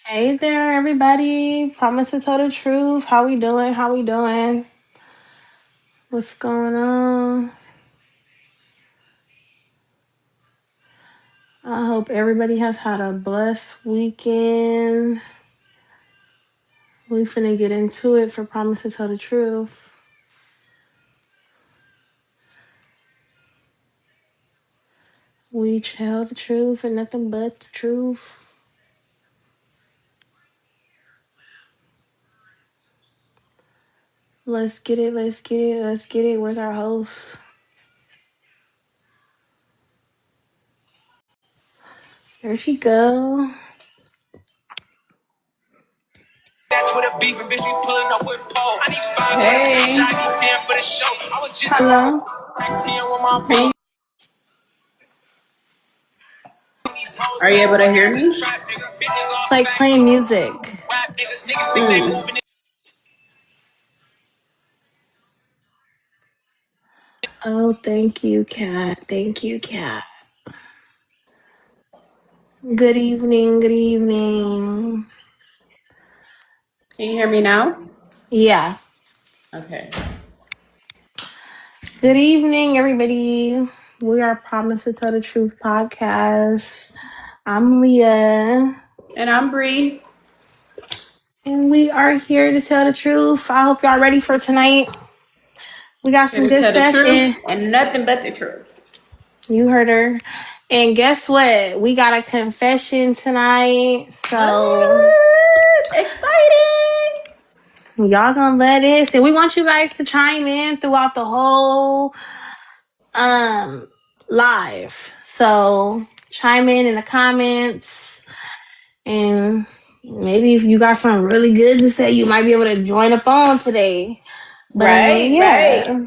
Hey there, everybody. Promise to tell the truth. How we doing? How we doing? What's going on? I hope everybody has had a blessed weekend. We finna get into it for Promise to tell the truth. We tell the truth and nothing but the truth. Let's get it. Let's get it. Let's get it. Where's our host? There she go. Hey, Hello. are you able to hear me? It's like playing music. Oh, thank you, Kat. Thank you, Kat. Good evening. Good evening. Can you hear me now? Yeah. Okay. Good evening, everybody. We are Promise to Tell the Truth podcast. I'm Leah, And I'm Bree. and we are here to tell the truth. I hope y'all ready for tonight. We got Here some to good tell the stuff, and truth and nothing but the truth. you heard her. And guess what? We got a confession tonight, so Exciting! y'all gonna let us. And we want you guys to chime in throughout the whole live. So chime in the comments, and maybe if you got something really good to say, you might be able to join up on today. But Right. yeah,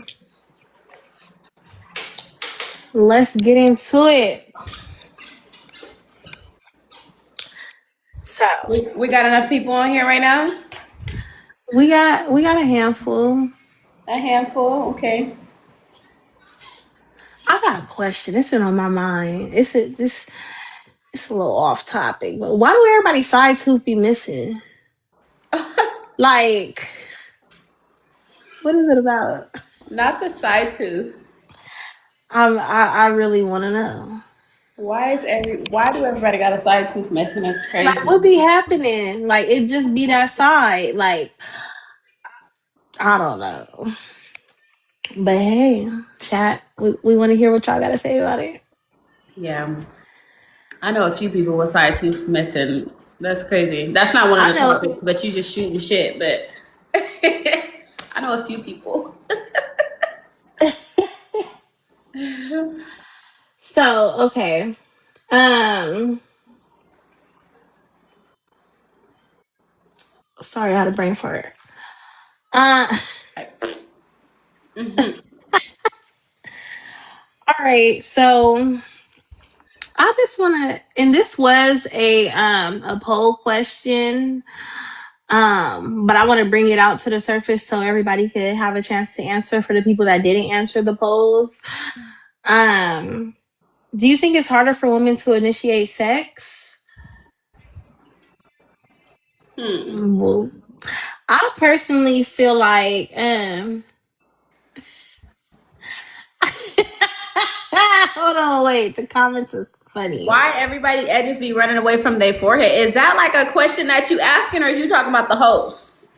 let's get into it. So We got enough people on here right now? we got a handful. A handful? Okay. I got a question. It's been on my mind. It's a little off topic, but why do everybody's side tooth be missing? Like, what is it about? Not the side tooth. I really want to know. Why do everybody got a side tooth missing? That's Like, crazy. what be happening? Like, it just be that side. Like, I don't know. But hey, chat, we want to hear what y'all got to say about it. Yeah. I know a few people with side tooth missing. That's crazy. That's not one I of the know. topics, but you just shooting shit. But I know a few people. So, okay. Um, Sorry, I had a brain fart. Uh, Mhm. all right. So, I just want to, and this was a poll question. But I want to bring it out to the surface so everybody could have a chance to answer for the people that didn't answer the polls. Um, do you think it's harder for women to initiate sex? Well, I personally feel like hold on, wait, the comments is funny. Why everybody edges be running away from their forehead? Is that like a question that you asking, or is you talking about the hosts?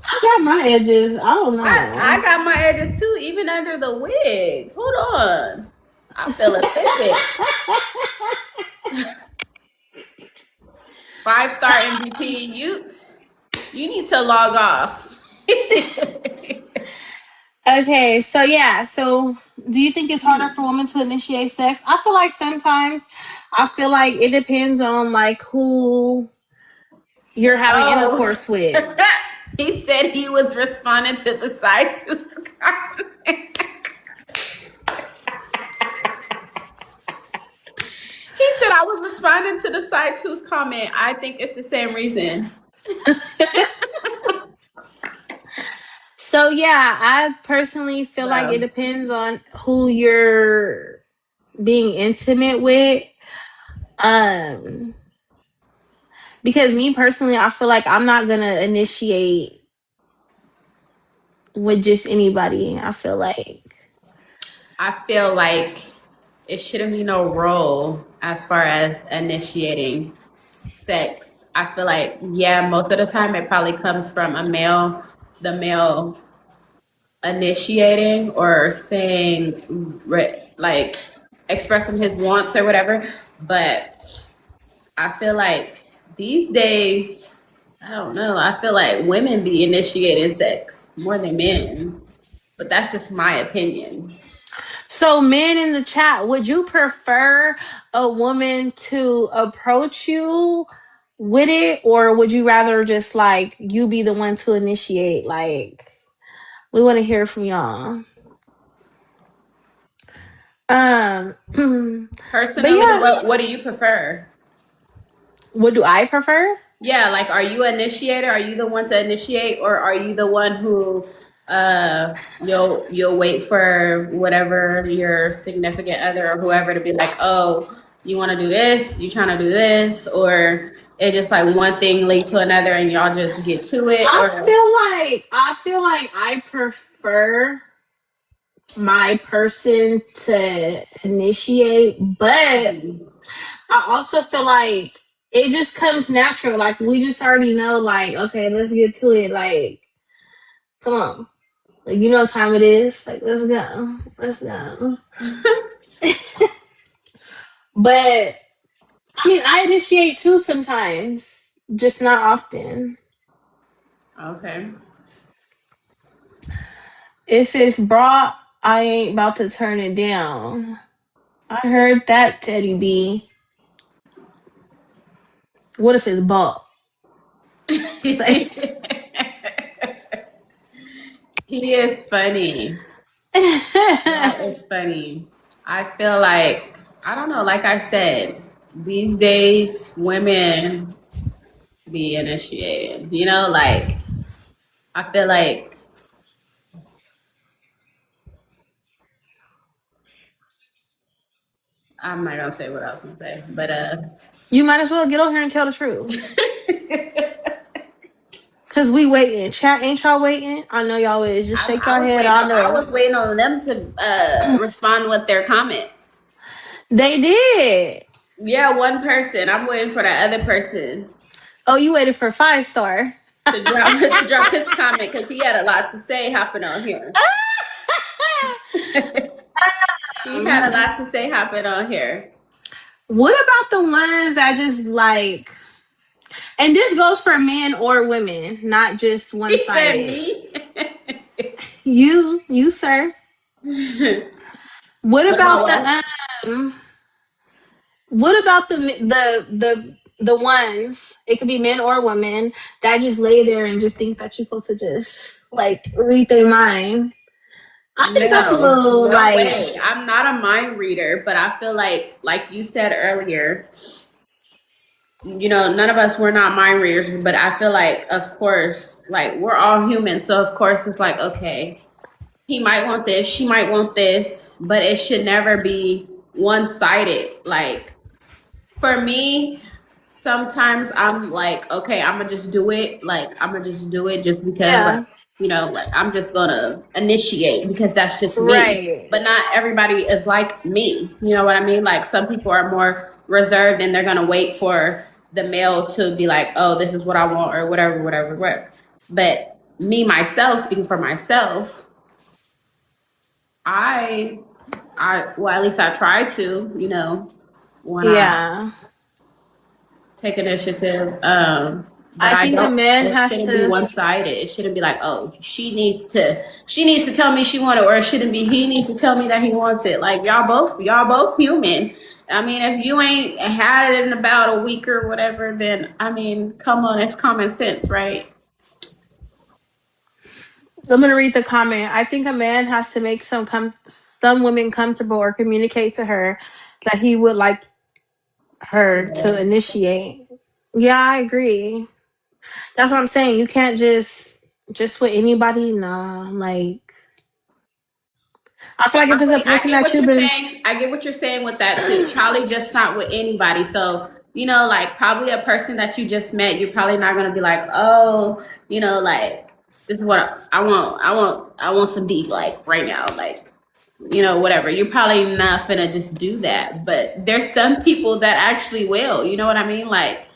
I got my edges. I don't I know. got my edges too, even under the wig. Hold on, I feel offended. 5-star MVP, you need to log off. Okay, so yeah, so do you think it's harder for women to initiate sex? I feel like sometimes I feel like it depends on like who you're having Oh, intercourse with. he said he was responding to the side tooth comment. He said I was responding to the side tooth comment. I think it's the same reason. So yeah, I personally feel like it Well, depends on who you're being intimate with. Um Because me personally, I feel like I'm not gonna initiate with just anybody. I feel like it shouldn't be no role as far as initiating sex. I feel like, yeah, most of the time it probably comes from the male initiating or saying, like, expressing his wants or whatever. But I feel like these days, I don't know, I feel like women be initiating sex more than men. But that's just my opinion. So, men in the chat, would you prefer a woman to approach you with it, or would you rather just like you be the one to initiate? Like, we want to hear from y'all. But Personally, yeah, what do you prefer? what do I prefer? Yeah, like, are you an initiator? Are you the one to initiate, or are you the one who you'll wait for whatever your significant other or whoever to be like, oh, you want to do this? You trying to do this? Or it's just like one thing lead to another and y'all just get to it? I Or feel like I prefer my person to initiate, but I also feel like it just comes natural. Like we just already know, like, okay, let's get to it. Like, come on. Like you know what time it is. Like, let's go. Let's go. But I mean I initiate too sometimes. Just not often. okay. If it's brought, I ain't about to turn it down. I heard that, Teddy B. What if it's bought? Say. He is funny. That is funny. I feel like, I don't know, like I said, these days women be initiated. You know, like, I feel like, I'm not gonna say what I was gonna say, but You might as well get on here and tell the truth. Cause we waiting. Chat, ain't y'all waiting? I know y'all is. Just shake your head. I I know. was waiting on them to respond with their comments. They did. Yeah, one person. I'm waiting for the other person Oh, you waited for 5-star. to drop his comment because he had a lot to say hopping on here. He had a lot to say hopping on here. What about the ones that just like, and this goes for men or women, not just one He said sided. me. You, sir. What What about about what? what about the ones? It could be men or women that just lay there and just think that you're supposed to just like read their mind. I think that's a No, little no like, way. I'm not a mind reader, but I feel like you said earlier, you know, none of us, we're not mind readers, but I feel like, of course, like we're all human. So, of course, it's like, okay, he might want this, she might want this, but it should never be one sided. Like, for me, sometimes I'm like, okay, I'm gonna just do it. Like, I'm gonna just do it just because, like, yeah, you know, like I'm just gonna initiate because that's just me. right. But not everybody is like me. You know what I mean? Like, some people are more reserved and they're gonna wait for the male to be like, oh, this is what I want or whatever, whatever, whatever. But me, myself, speaking for myself, I, well, at least I try to, you know, when I Yeah. take initiative. But I I think a don't. man It has shouldn't be to. one sided. It shouldn't be like, oh, she needs to tell me she want it, or it shouldn't be he needs to tell me that he wants it. Like, y'all both human. I mean, if you ain't had it in about a week or whatever, then I mean, come on, it's common sense, right? I'm gonna read the comment. I think a man has to make some women comfortable or communicate to her that he would like her to initiate. Yeah, I agree. That's what I'm saying. You can't just with anybody. Nah, like I feel like if it's a I person get that what you've you're been, saying. I get what you're saying with that too. Probably just not with anybody. So like probably a person that you just met, you're probably not gonna be like, oh, like this is what I want some D like right now, like whatever. You're probably not gonna just do that. But there's some people that actually will, you know what I mean? Like,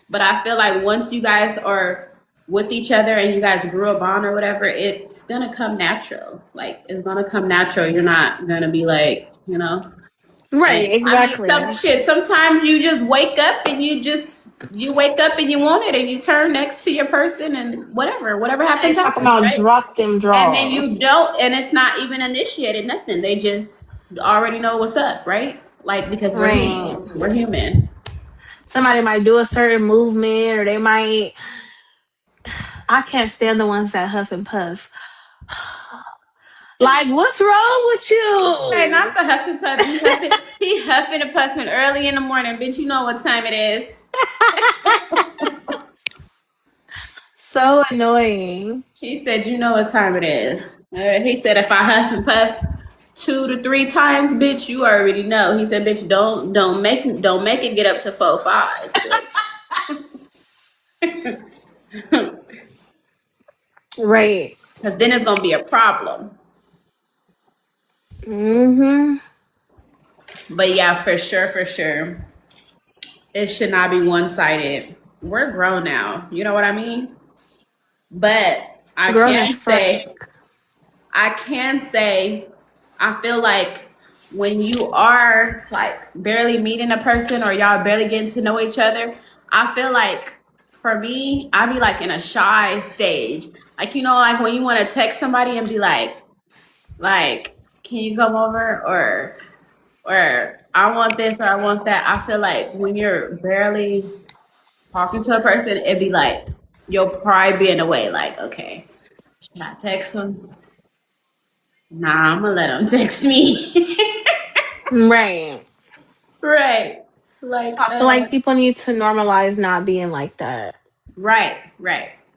but I feel like once you guys are with each other and you guys grew a bond or whatever, it's gonna come natural. Like it's gonna come natural. You're not gonna be like, and Right, I mean, exactly. sometimes you just wake up and you wake up and you want it and you turn next to your person and whatever They happens talk happens, about right? drop them And then you draws. don't, and it's not even initiated, nothing. They just already know what's up, right? Like because we're Right. human. We're human. Somebody might do a certain movement, or they might. I can't stand the ones that huff and puff. Like, what's wrong with Hey, not you? the huffing puff. He huffing and puffing early in the morning. Bitch, you know what time it is. So annoying. He said, you know what time it is. He said, if I huff and puff 2 to 3 times, bitch, you already know. He said, bitch, don't make it get up to 4, 5, bitch. Right. Because then it's gonna be a problem. Mm-hmm. But yeah, for sure, it should not be one sided. We're grown now. You know what I mean? But I Grown as can fuck. say I can say, I feel like when you are like barely meeting a person or y'all barely getting to know each other, I feel like for me, I be like in a shy stage. Like, like when you want to text somebody and be like, can you come over or I want this or I want that. I feel like when you're barely talking to a person, it'd be like you'll probably be in the way, like, okay, should I text them? Nah, I'm gonna let them text me. Right. Right. Like, I feel like people need to normalize not being like that. right.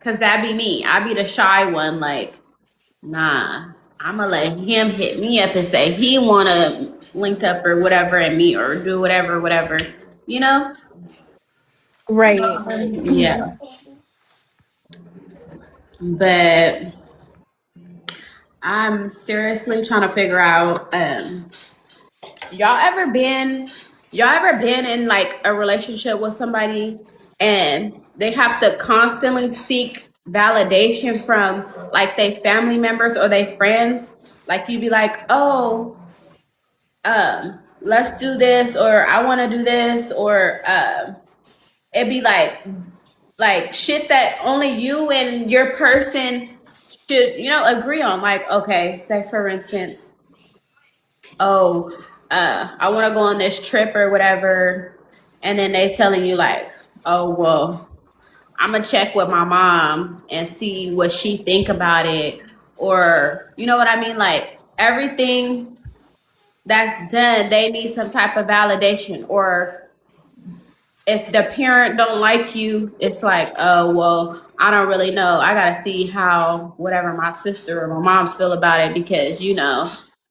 Cause that'd be me. I'd be the shy one, like, nah, I'm gonna let him hit me up and say he wanna link up or whatever and meet or do whatever, you know? Right. Yeah. But I'm seriously trying to figure out, y'all ever been y'all ever been in like a relationship with somebody and they have to constantly seek validation from like their family members or their friends? Like you'd be like, oh, let's do this, or I want to do this, or it'd be like shit that only you and your person should agree on. Like, okay, say for instance, oh, I want to go on this trip or whatever, and then they telling you like, oh well, I'm gonna check with my mom and see what she think about it, or you know what I mean, like everything that's done, they need some type of validation, or if the parent don't like you, it's like, oh well, I don't really know. I gotta see how whatever my sister or my mom feel about it because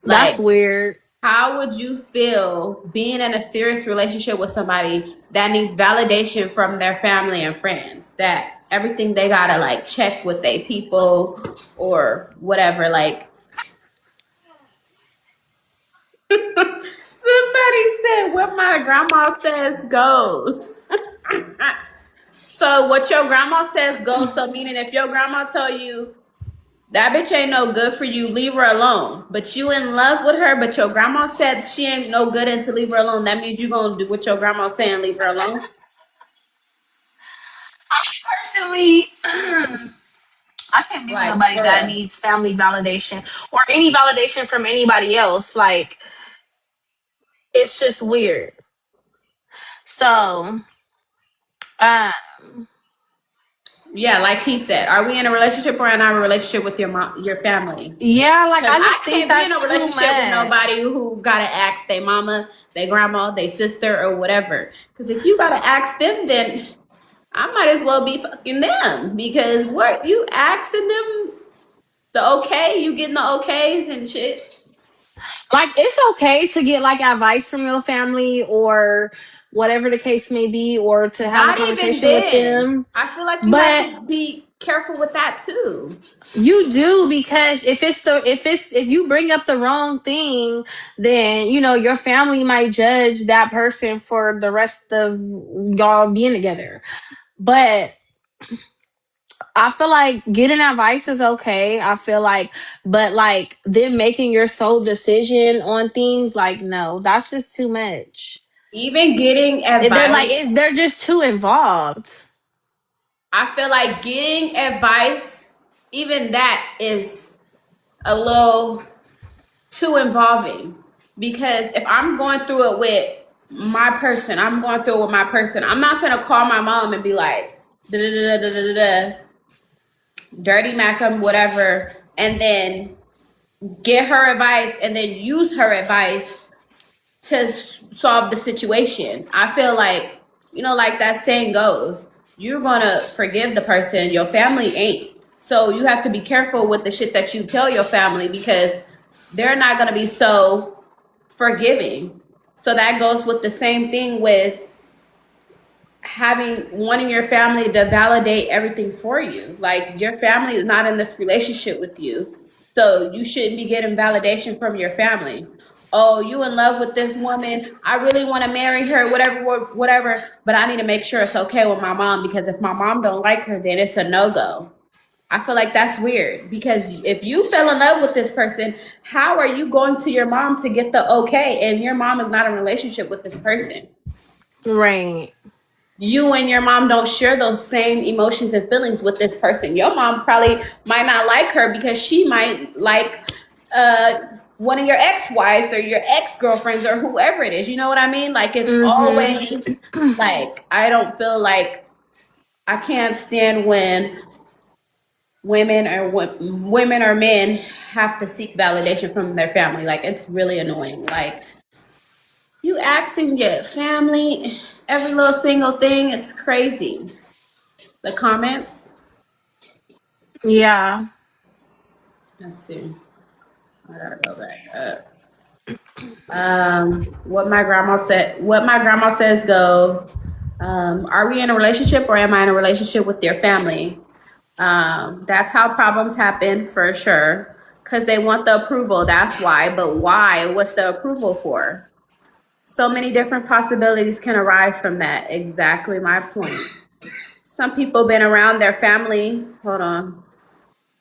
That's like weird. how would you feel being in a serious relationship with somebody that needs validation from their family and friends? That everything they gotta like check with their people or whatever. Like somebody said, "What my grandma says goes." So what your grandma says goes. So meaning, if your grandma tell you that bitch ain't no good for you, leave her alone. But you in love with her, but your grandma said she ain't no good and to leave her alone. That means you gonna do what your grandma saying, leave her alone. Personally, I can't be with Like nobody for that real. needs family validation or any validation from anybody else. Like, it's just weird. So, uh, Yeah, like he said, are we in a relationship or in a relationship with your mom, your family? yeah, like, Because I I just think can't be in a that's too relationship with much. nobody who gotta ask their mama, their grandma, their sister, or whatever. Because if you gotta ask them, then I might as well be fucking them. Because what you asking them the okay, you getting the okays and shit. Like, it's okay to get like advice from your family or whatever the case may be, or to have a Not even conversation with then. them. I feel like you have But to be careful with that too. you do, because if you bring up the wrong thing, then your family might judge that person for the rest of y'all being together. But I feel like getting advice is okay. I feel like, but like them making your sole decision on things, like, no, that's just too much. Even getting They're like, advice, they're just too involved. I feel like getting advice, even that is a little too involving. Because if I'm going through it with my person, I'm going through it with my person. I'm not gonna call my mom and be like, da da da da da da da, dirty Macam, whatever, and then get her advice and then use her advice to solve the situation. I feel like, like that saying goes, you're gonna forgive the person, your family ain't. So you have to be careful with the shit that you tell your family, because they're not gonna be so forgiving. So that goes with the same thing with wanting your family to validate everything for you. Like, your family is not in this relationship with you, so you shouldn't be getting validation from your family. Oh, you in love with this woman, I really want to marry her, whatever, but I need to make sure it's okay with my mom, because if my mom don't like her, then it's a no-go. I feel like that's weird, because if you fell in love with this person, how are you going to your mom to get the okay, and your mom is not in a relationship with this person? Right. You and your mom don't share those same emotions and feelings with this person. Your mom probably might not like her because she might like one of your ex-wives or your ex-girlfriends or whoever it is. You know what I mean? Like, it's always like, I don't feel like, I can't stand when women or men have to seek validation from their family. Like, it's really annoying. Like, you asking your family every little single thing, it's crazy. The comments. Yeah. Let's see. I gotta go back up. What my grandma says go. Are we in a relationship, or am I in a relationship with your family? That's how problems happen for sure. Because they want the approval. That's why. But why? What's the approval for? So many different possibilities can arise from that. Exactly my point. Some people been around their family. Hold on.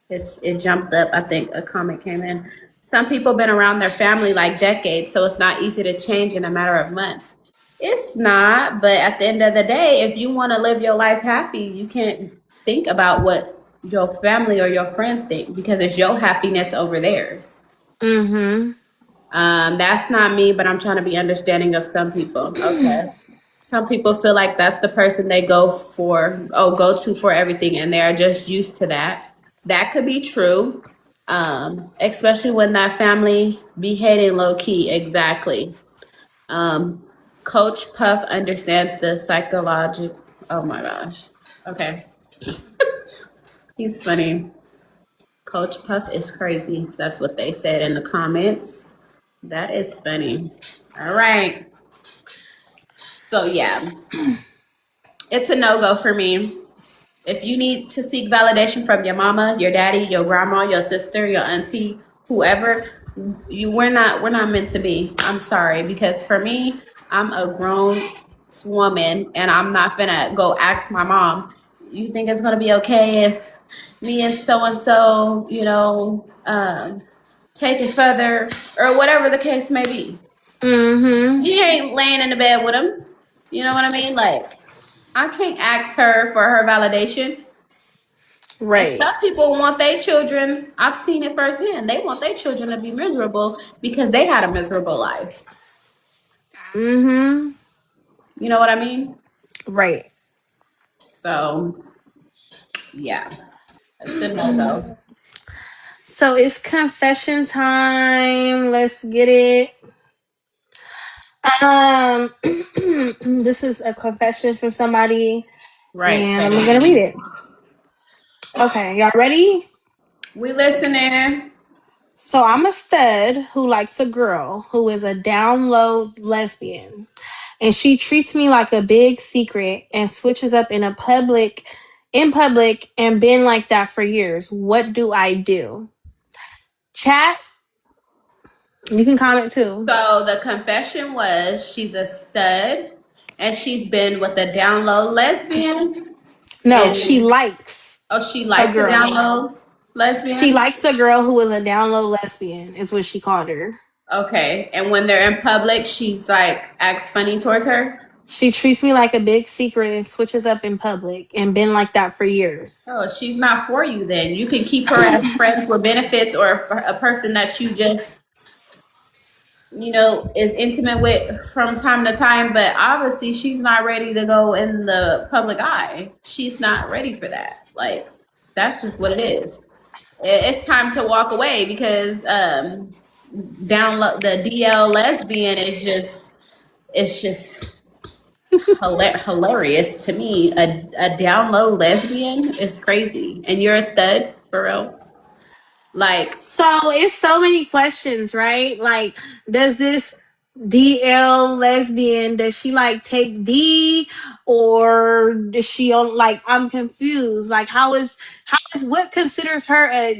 It jumped up. I think a comment came in. Some people been around their family like decades, so it's not easy to change in a matter of months. It's not, but at the end of the day, if you want to live your life happy, you can't think about what your family or your friends think, because it's your happiness over theirs. That's not me, but I'm trying to be understanding of some people. Okay. Some people feel like that's the person they go to for everything, and they're just used to that. That could be true, especially when that family be hating low key. Exactly. Coach Puff understands the psychological. Oh my gosh. Okay. He's funny. Coach Puff is crazy. That's what they said in the comments. That is funny. All right. So yeah, it's a no-go for me. If you need to seek validation from your mama, your daddy, your grandma, your sister, your auntie, whoever, we're not meant to be. I'm sorry, because for me, I'm a grown woman, and I'm not gonna go ask my mom, you think it's gonna be okay if me and so and so, take it further, or whatever the case may be. You ain't laying in the bed with him. You know what I mean? Like, I can't ask her for her validation. And Right. some people want their children, I've seen it firsthand, they want their children to be miserable because they had a miserable life. You know what I mean? Right. So, yeah, it's a no-go. So it's confession time. Let's get it. This is a confession from somebody, Right, and I'm gonna read Teddy. it. Okay, y'all ready? We listening. So I'm a stud who likes a girl who is a down low lesbian, and she treats me like a big secret and switches up in public and been like that for years. What do I do? Chat, you can comment too. So the confession was she's a stud and she's been with a down low lesbian. No, she And likes oh, she a likes a down girl. low She lesbian. likes a girl who is a down low lesbian, is what she called her. Okay. And when they're in public, she's like acts funny towards her. She treats me like a big secret and switches up in public and been like that for years. Oh, she's not for you then. You can keep her as friends with benefits or a person that you just, is intimate with from time to time, but obviously she's not ready to go in the public eye. She's not ready for that. Like, that's just what it is. It's time to walk away because download the DL lesbian is just it's just hilarious to me. A down low lesbian is crazy, and you're a stud for real. Like, So it's so many questions, right? Like, does this DL lesbian, does she like take D, or does she on, like, I'm confused. Like, how is what considers her a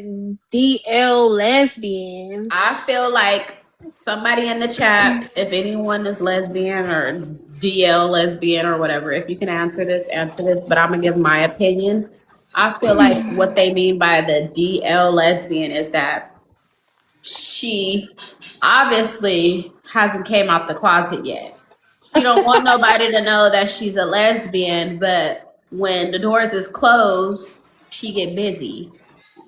DL lesbian? I feel like somebody in the chat, if anyone is lesbian or DL lesbian or whatever, if you can answer this, answer this. But I'm gonna give my opinion. I feel like what they mean by the DL lesbian is that she obviously hasn't came out the closet yet. She don't want nobody to know that she's a lesbian, but when the doors is closed, she get busy.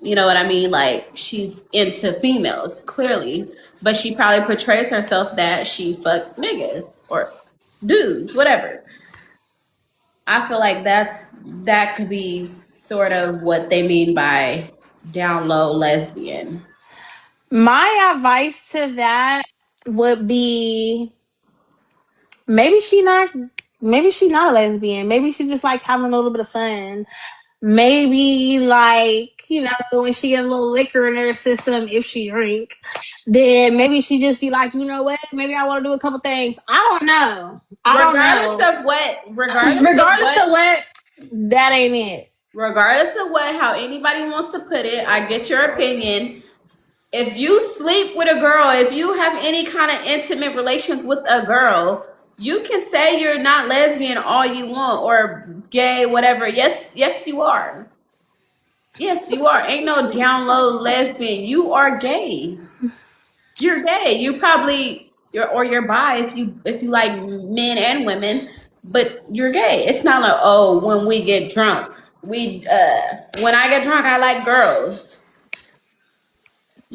You know what I mean? Like, she's into females, clearly, but she probably portrays herself that she fuck niggas or dudes, whatever. I feel like that could be sort of what they mean by down low lesbian. My advice to that would be, maybe she not maybe she's not a lesbian. Maybe she just like having a little bit of fun. Maybe, like, when she get a little liquor in her system, if she drink, then maybe she just be like, you know what, maybe I want to do a couple things. I don't know. Regardless of what, that ain't it. Regardless of what, how anybody wants to put it, I get your opinion. If you sleep with a girl, if you have any kind of intimate relations with a girl, you can say you're not lesbian all you want or gay, whatever. Yes, you are. Yes, you are. Ain't no down low lesbian. You are gay. You're gay. You're bi if you like men and women, but you're gay. It's not like, oh, when we get drunk, when I get drunk I like girls.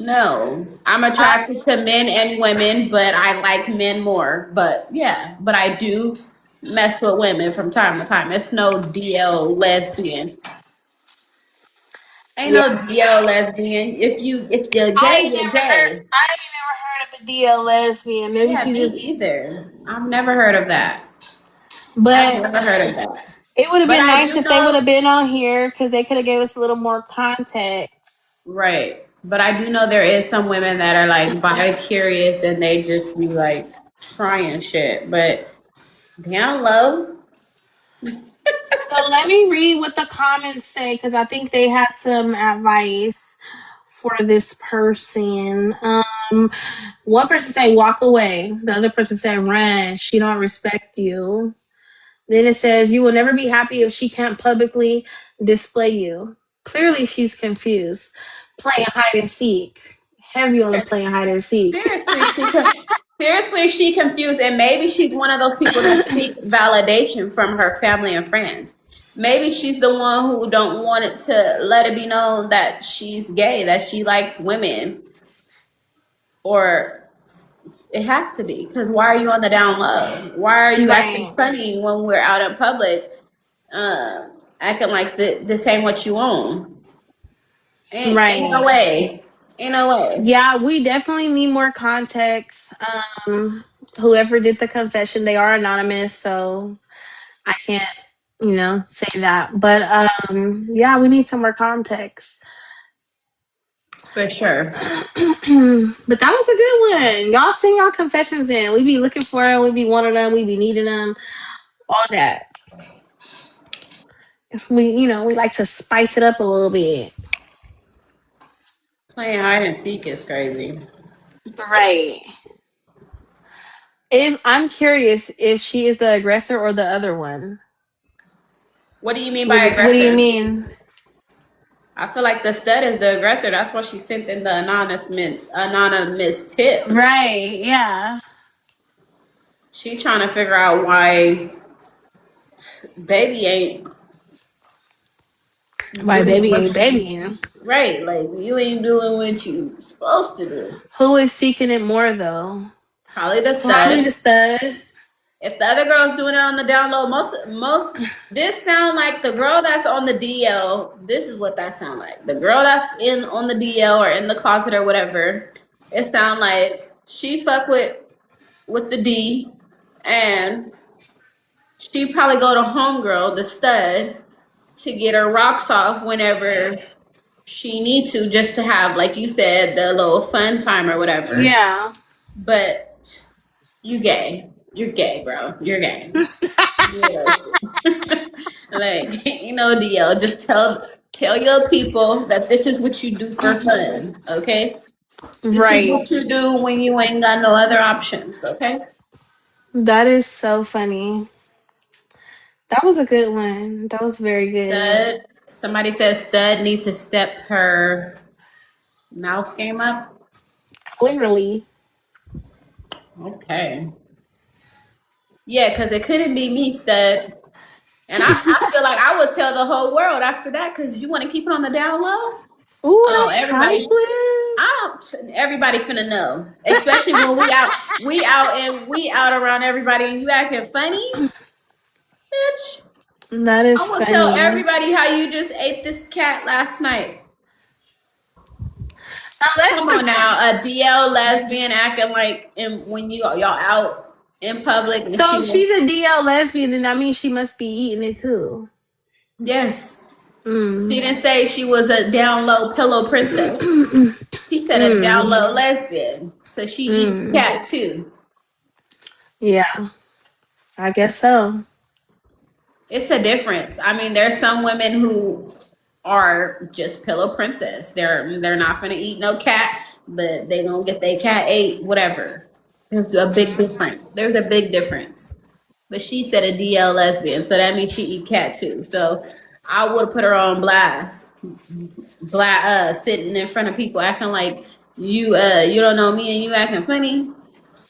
No, I'm attracted to men and women, but I like men more. But yeah, but I do mess with women from time to time. It's no DL lesbian. Ain't Yeah, no DL lesbian. If you're gay, you're gay. I ain't never heard of a DL lesbian. Maybe Yeah, she me just, either. I've never heard of that. I've but never heard of that. it would have But been I nice do if they would know, have been on here, because they could have gave us a little more context. right. But I do know there is some women that are like bi-curious and they just be like trying shit. But down low, So let me read what the comments say, because I think they had some advice for this person. One person said walk away. The other person said run. She don't respect you. Then it says you will never be happy if she can't publicly display you. Clearly she's confused. Playing hide and seek. Heavy on the playing hide and seek. seriously, she confused, and maybe she's one of those people that seek validation from her family and friends. Maybe she's the one who don't want it to let it be known that she's gay, that she likes women, or it has to be, because why are you on the down low? Why are you acting Right. funny when we're out in public, acting like this ain't what you own? Ain't no Right. way. Ain't no way. Yeah, we definitely need more context. Whoever did the confession, they are anonymous, so I can't, say that. But yeah, we need some more context. For sure. But that was a good one. Y'all send y'all confessions in. We be looking for them. We be wanting them. We be needing them. All that. We like to spice it up a little bit. Playing hide and seek is crazy. Right. If I'm curious if she is the aggressor or the other one. What do you mean by What do you aggressor? mean? I feel like the stud is the aggressor. That's why she sent in the anonymous tip. Right. Yeah. She trying to figure out why baby ain't Why doing baby what ain't she babying? right. Like you ain't doing what you supposed to do. Who is seeking it more though? Probably the Probably stud. the stud. If the other girl's doing it on the down low, most this sound like the girl that's on the DL. This is what that sound like. The girl that's in on the DL or in the closet or whatever. It sound like she fuck with the D, and she probably go to homegirl, the stud, to get her rocks off whenever she need to, just to have, like you said, the little fun time or whatever. Yeah. But you gay. You're gay, bro. You're gay. Like, DL. Just tell your people that this is what you do for fun, okay? This is Right. what you do when you ain't got no other options, okay? That is so funny. That was a good one. That was very good. Stud. Somebody says Stud needs to step her mouth game up. Clearly. Okay. Yeah, because it couldn't be me, Stud. And I feel like I would tell the whole world after that, because you want to keep it on the down low. Ooh, Oh, that's everybody. trifling. Everybody finna know. Especially when we out around everybody and you acting funny, bitch. That I is will tell funny. everybody how you just ate this cat last night. Unless Come the on now, a DL lesbian acting like when y'all out in public and so she if she's a DL lesbian, then that means she must be eating it too. yes. She Mm. didn't say she was a down low pillow princess. She said a down Mm. low lesbian. So she eats Mm. cat too. Yeah, I guess so. It's a difference. I mean, there's some women who are just pillow princess. They're not gonna eat no cat, but they gonna get their cat ate, whatever. There's a big difference. There's a big difference. But she said a DL lesbian, so that means she eat cat too. So I would put her on blast, sitting in front of people acting like you don't know me and you acting funny.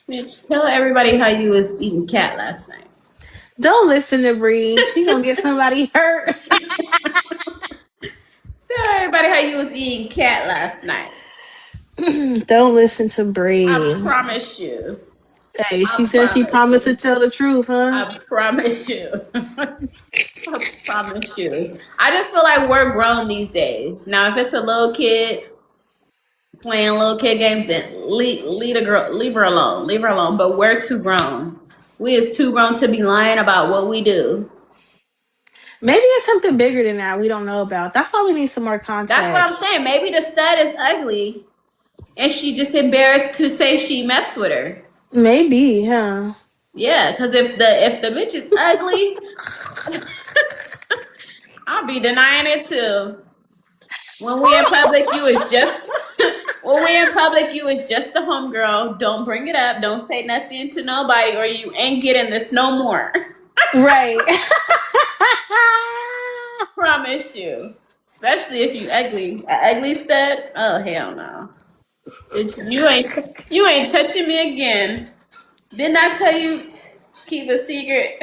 Bitch, tell everybody how you was eating cat last night. Don't listen to Bree. She gonna get somebody hurt. Tell everybody how you was eating cat last night. Don't listen to I Bree. promise you. Hey, she I said she promise promised to you. tell the truth, huh? I promise you. I promise you. I just feel like we're grown these days. Now, if it's a little kid playing little kid games, then leave her alone. Leave her alone. But we're too grown. We is too grown to be lying about what we do. Maybe it's something bigger than that we don't know about. That's why we need some more That's what I'm context. saying. Maybe the stud is ugly, and she just embarrassed to say she messed with her. Maybe, huh? Yeah, because if the bitch is ugly, I'll be denying it too. When we in public, you is just when we in public, you is just the homegirl. Don't bring it up. Don't say nothing to nobody, or you ain't getting this no more. Right. Promise you. Especially if you ugly, a ugly stud. Oh hell no! You ain't touching me again. Didn't I tell you keep a secret?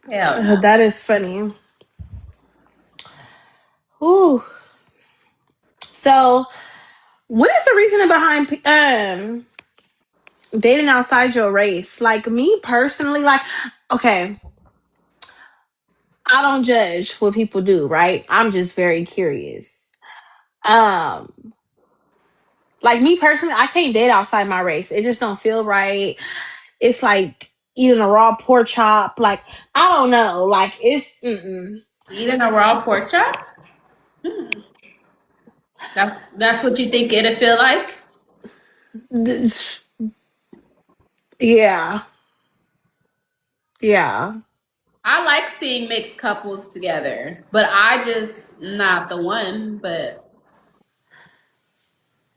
Hell no. That is funny. Ooh. So, what is the reasoning behind dating outside your race? Like me personally, like okay, I don't judge what people do, right? I'm just very curious. Um, like me personally, I can't date outside my race. It just don't feel right. It's like eating a raw pork chop. Like I don't know. Like it's Eating a raw pork chop? Hmm. That's what you think it'll feel like? This- yeah, yeah. I like seeing mixed couples together, but I just not the one. But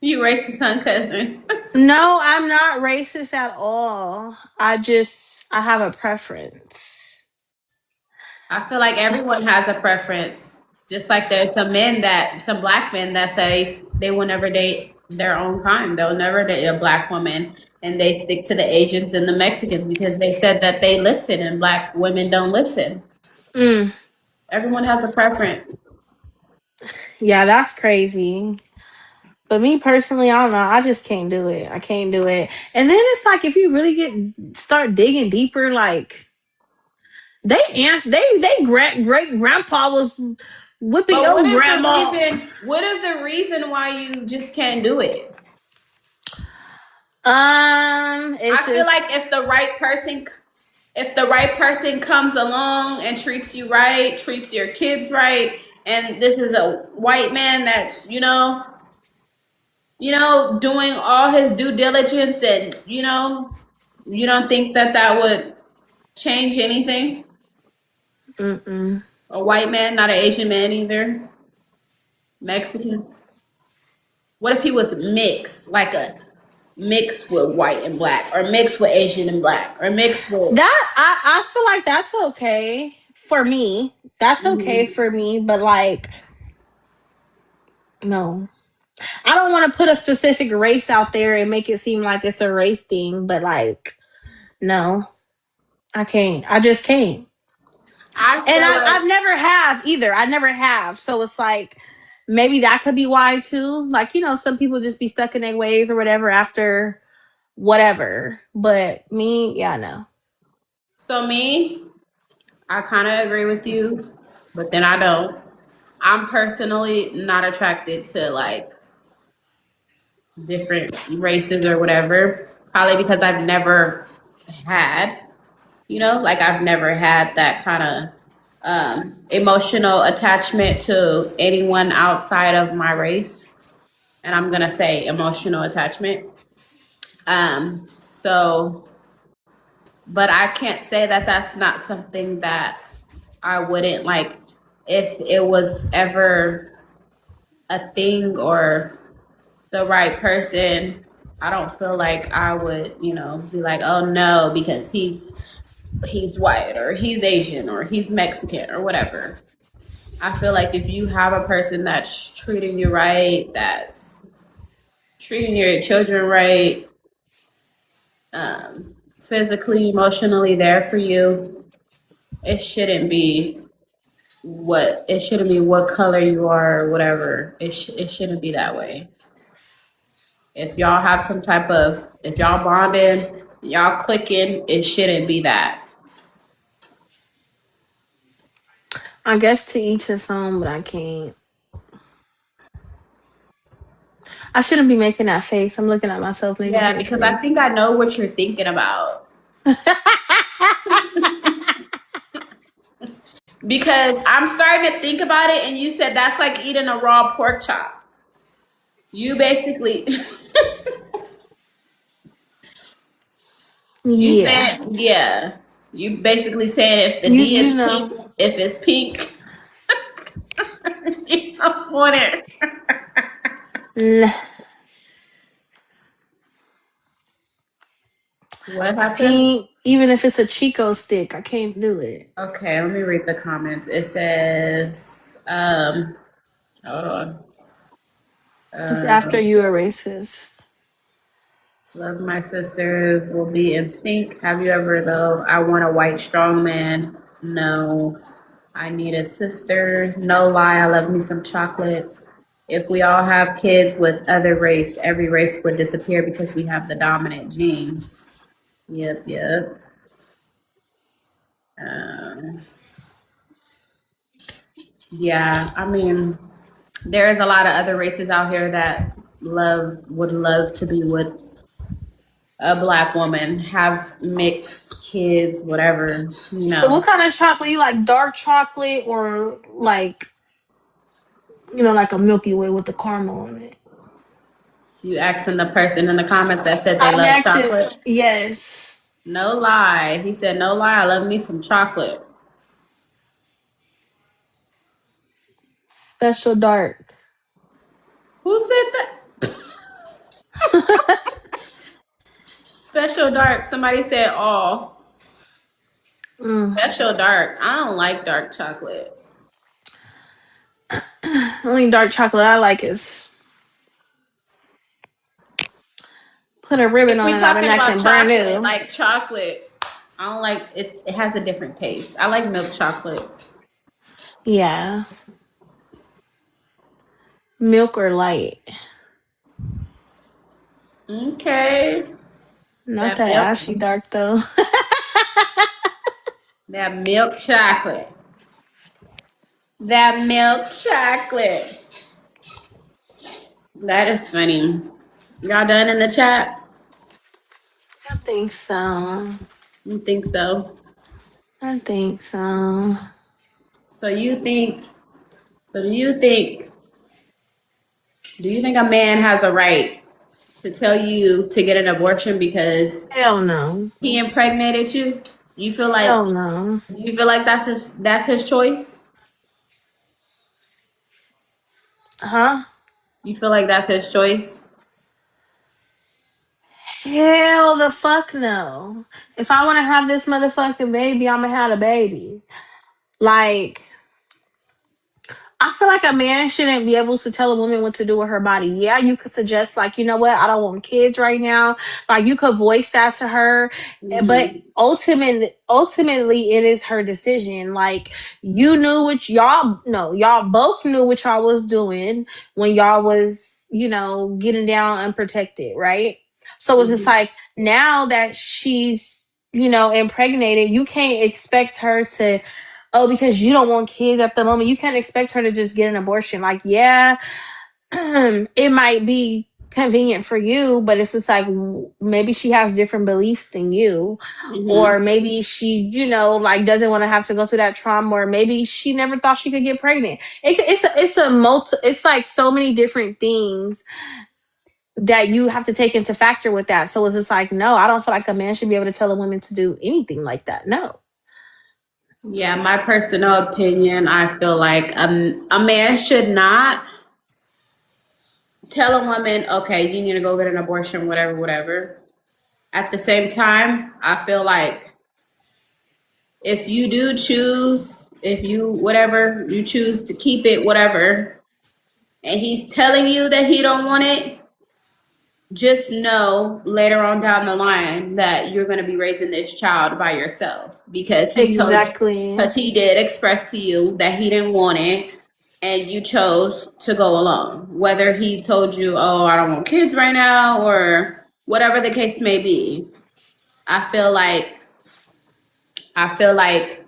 you racist, son, cousin. No, I'm not racist at all. I have a preference. I feel like So, everyone has a preference. Just like there's some black men that say they will never date their own kind. They'll never date a black woman, and they stick to the Asians and the Mexicans because they said that they listen and black women don't listen. mm, Everyone has a preference. yeah, that's crazy. But me personally, I don't know. I just can't do it. I can't do it. And then it's like if you really start digging deeper, like they great grandpa was whipping But your grandma. what is the reason why you just can't do it? It's I feel like just if the right person comes along and treats you right, treats your kids right, and this is a white man that's, doing all his due diligence and, you don't think that that would change anything? mm-mm. A white man, not an Asian man either. Mexican. What if he was mixed, like a mixed with white and black, or mixed with Asian and black, or mixed with. That I feel like that's okay for me. That's okay Mhm. for me, but like no. I don't want to put a specific race out there and make it seem like it's a race thing, but like no. I can't. I just can't. I And feel like I've never have either. I never have. So it's like maybe that could be why too. Like, some people just be stuck in their ways or whatever after whatever. But me, yeah, no. so. Me, I kind of agree with you, but then I don't. I'm personally not attracted to like different races or whatever. Probably because I've never had, like I've never had that kind of emotional attachment to anyone outside of my race. And I'm gonna say emotional attachment. So, but I can't say that that's not something that I wouldn't like if it was ever a thing or the right person. I don't feel like I would, be like, oh no, because he's white or he's Asian or he's Mexican or whatever. I feel like if you have a person that's treating you right, that's treating your children right, physically, emotionally there for you, it shouldn't be what color you are or whatever. It shouldn't be that way. If y'all have if y'all bonding, y'all clicking, it shouldn't be that. I guess to each his own, but I can't. I shouldn't be making that face. I'm looking at myself making Yeah, this because I face. think I know what you're thinking about. Because I'm starting to think about it, and you said that's like eating a raw pork chop. You basically, you Yeah. said, yeah. You basically saying if the You D you is know. pink, if it's pink, you don't want it. l- What happened? Pink, even if it's a Chico stick, I can't do it. Okay, let me read the comments. It says, hold on. It's after Um, you a racist. Love my sisters will be in sync. Have you ever though? I want a white strong man. No. I need a sister. No lie, I love me some chocolate. If we all have kids with other race, every race would disappear because we have the dominant genes. Yep, yep. Um, yeah, I mean, there is a lot of other races out here that would love to be with a black woman, have mixed kids, whatever, So what kind of chocolate you like? Dark chocolate or like You know, like a Milky Way with the caramel on it. You asking the person in the comments that said they I'm love asking, chocolate? yes. No lie. He said, no lie. I love me some chocolate. Special dark. Who said that? Special dark. Somebody said, oh, Mm. special dark. I don't like dark chocolate. Only dark chocolate I like is put a ribbon If on we it. I've been talking about acting brand chocolate, new. like chocolate, I don't like it. It has a different taste. I like milk chocolate. Yeah. Milk or light. Okay. Not That that milk, ashy dark though. that milk chocolate. That milk chocolate. That is funny. Y'all done in the chat? I think so. You think so? I think so. So you think, so do you think a man has a right to tell you to get an abortion because Hell no. he impregnated you? You feel like, Hell no. you feel like that's his choice? Huh? You feel like that's his choice? Hell the fuck no. If I want to have this motherfucking baby, I'm gonna have a baby. Like, I feel like a man shouldn't be able to tell a woman what to do with her body. Yeah, you could suggest, like, you know what, I don't want kids right now. Like, you could voice that to her, but Mm-hmm. ultimately, it is her decision. Like, you knew what y'all no, y'all both knew what y'all was doing when y'all was, getting down unprotected, right? So it's just Mm-hmm. like now that she's, impregnated, you can't expect her to, oh, because you don't want kids at the moment, you can't expect her to just get an abortion. Like, yeah, it might be convenient for you, but it's just like maybe she has different beliefs than you, or Mm-hmm. maybe she, like doesn't want to have to go through that trauma, or maybe she never thought she could get pregnant. It's like so many different things that you have to take into factor with that. So it's just like, no, I don't feel like a man should be able to tell a woman to do anything like that. No. Yeah, my personal opinion, I feel like a man should not tell a woman, okay, you need to go get an abortion, whatever, whatever. At the same time, I feel like if you do choose, if you, whatever, you choose to keep it, whatever, and he's telling you that he don't want it, just know later on down the line that you're going to be raising this child by yourself because Exactly. he did express to you that he didn't want it and you chose to go alone. Whether he told you, oh, I don't want kids right now, or whatever the case may be, I feel like, I feel like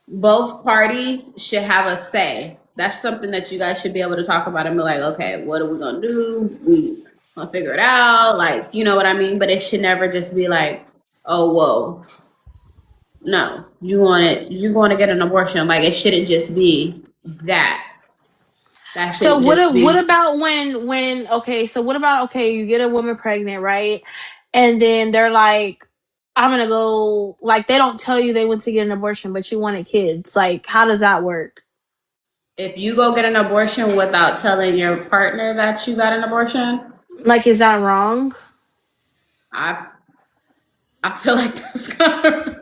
both parties should have a say. That's something that you guys should be able to talk about and be like, okay, what are we gonna do? We gonna figure it out, like, you know what I mean? But it should never just be like, oh, whoa, no, you want to get an abortion. Like, it shouldn't just be that. That So shouldn't just what be. about when okay, so what about, okay, you get a woman pregnant, right? And then they're like, I'm gonna go, like, they don't tell you they went to get an abortion, but you wanted kids. Like, how does that work? If you go get an abortion without telling your partner that you got an abortion, Like, is that wrong? I I feel like that's kind of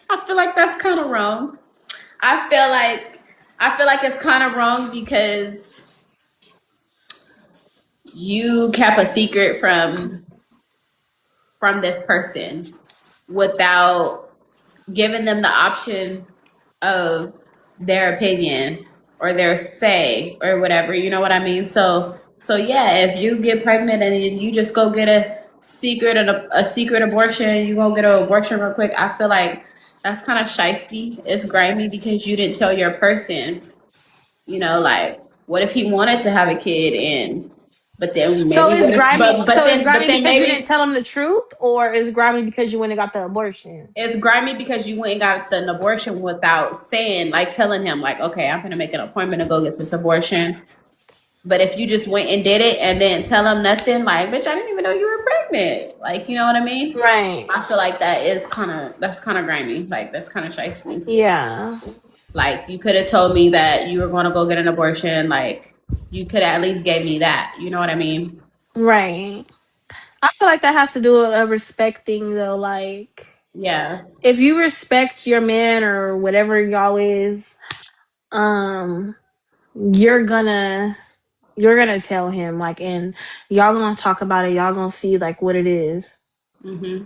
I feel like that's kind of wrong. I feel like I feel like it's kind of wrong because you kept a secret from this person without giving them the option of their opinion or their say or whatever, you know what I mean? So yeah, if you get pregnant and you just go get a secret abortion, you go get an abortion real quick, I feel like that's kind of shisty. It's grimy because you didn't tell your person, like, what if he wanted to have a kid and But then So maybe is grimy. but So is then grimy because you didn't maybe tell him the truth, or is grimy because you went and got the abortion? it's grimy because you went and got an abortion without saying, like telling him, like, okay, I'm gonna make an appointment to go get this abortion. But if you just went and did it and didn't tell him nothing, like, bitch, I didn't even know you were pregnant. Like, you know what I mean? Right. I feel like that's kind of grimy. Like, that's kind of shysty. Yeah. Like, you could have told me that you were going to go get an abortion. Like, you could at least gave me that. You know what I mean? Right. I feel like that has to do with a respect thing, though. Like, Yeah. if you respect your man or whatever y'all is, um, you're gonna tell him, like, and y'all gonna talk about it. Y'all gonna see like what it is. Mm-hmm.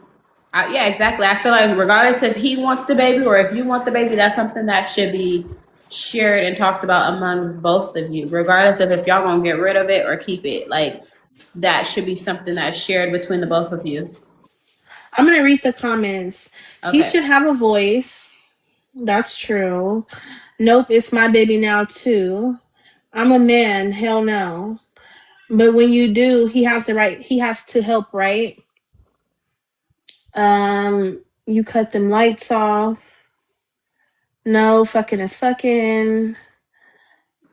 Yeah, exactly. I feel like regardless if he wants the baby or if you want the baby, that's something that should be shared and talked about among both of you, regardless of if y'all gonna get rid of it or keep it. Like that should be something that's shared between the both of you. I'm gonna read the comments. He Okay. should have a voice. That's true. Nope, it's my baby now too. I'm a man. Hell no. But when you do, he has the right. He has to help, right? You cut them lights off. No, fucking is fucking.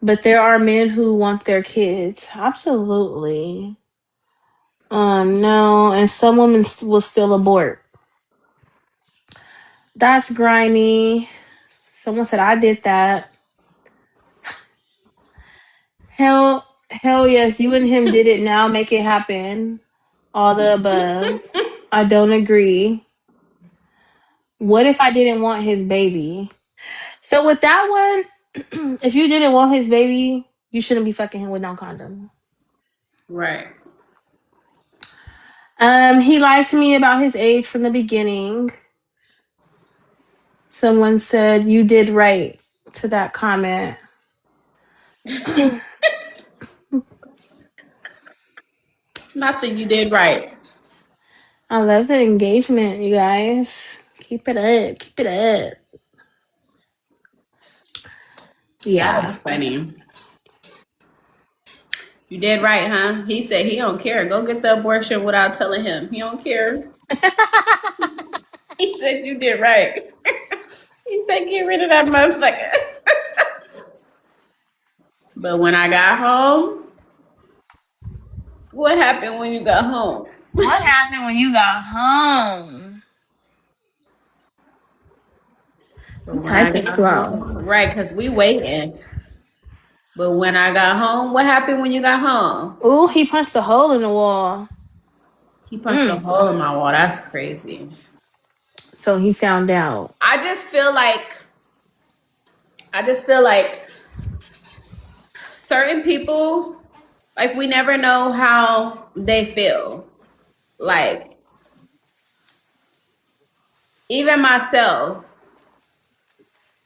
But there are men who want their kids. Absolutely. No, and some women will still abort. That's grimy. Someone said I did that. Hell yes, you and him did it now. Make it happen. All the above. I don't agree. What if I didn't want his baby? So with that one, if you didn't want his baby, you shouldn't be fucking him with no condom. Right. He lied to me about his age from the beginning. Someone said you did right to that comment. Nothing you did right. I love the engagement, you guys. Keep it up. Keep it up. That was Yeah. funny. You did right, huh? He said he don't care. Go get the abortion without telling him. He don't care. He said you did right. He said get rid of that motherfucker. But when I got home, what happened when you got home? What happened when you got home? But You when I typing got slow. home, right? Because we waiting. But when I got home, what happened when you got home? Ooh, he punched a hole in the wall. He punched a hole in my wall. That's crazy. So he found out. I just feel like certain people, like we never know how they feel. Like even myself,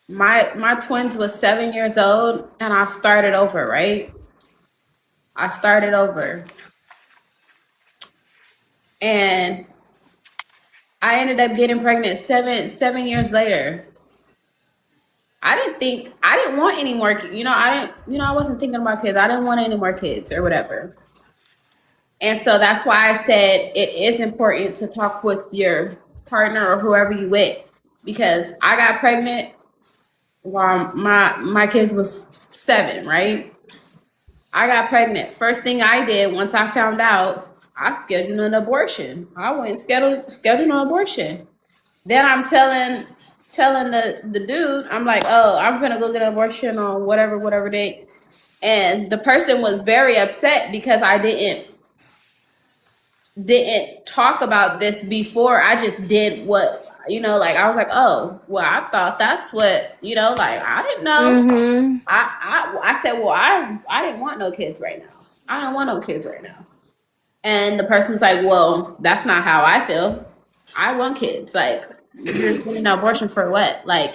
my twins was 7 years old and I started over, right? I started over. And I ended up getting pregnant 7 years later. I didn't want any more, I wasn't thinking about kids. I didn't want any more kids or whatever. And so that's why I said it is important to talk with your partner or whoever you with, because I got pregnant while my kids was 7, right? I got pregnant. First thing I did once I found out, I scheduled an abortion. I went and scheduled an abortion. Then I'm telling the dude, I'm like, oh, I'm gonna go get an abortion on whatever date. And the person was very upset because I didn't talk about this before. I just did what, like I was like, oh, well, I thought that's what, like I didn't know. Mm-hmm. I said, well, I didn't want no kids right now. I don't want no kids right now. And the person was like, well, that's not how I feel. I want kids. Like, you're getting an abortion for what? Like,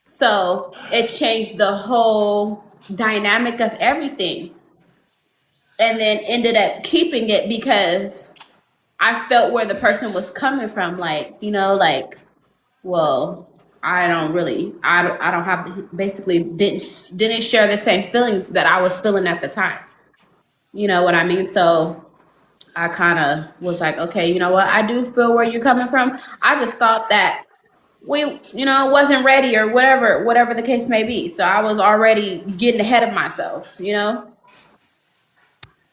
so it changed the whole dynamic of everything. And then ended up keeping it because I felt where the person was coming from. Like, like, well, I don't have basically didn't share the same feelings that I was feeling at the time. You know what I mean? So I kind of was like, okay, you know what? I do feel where you're coming from. I just thought that we, wasn't ready or whatever the case may be. So I was already getting ahead of myself.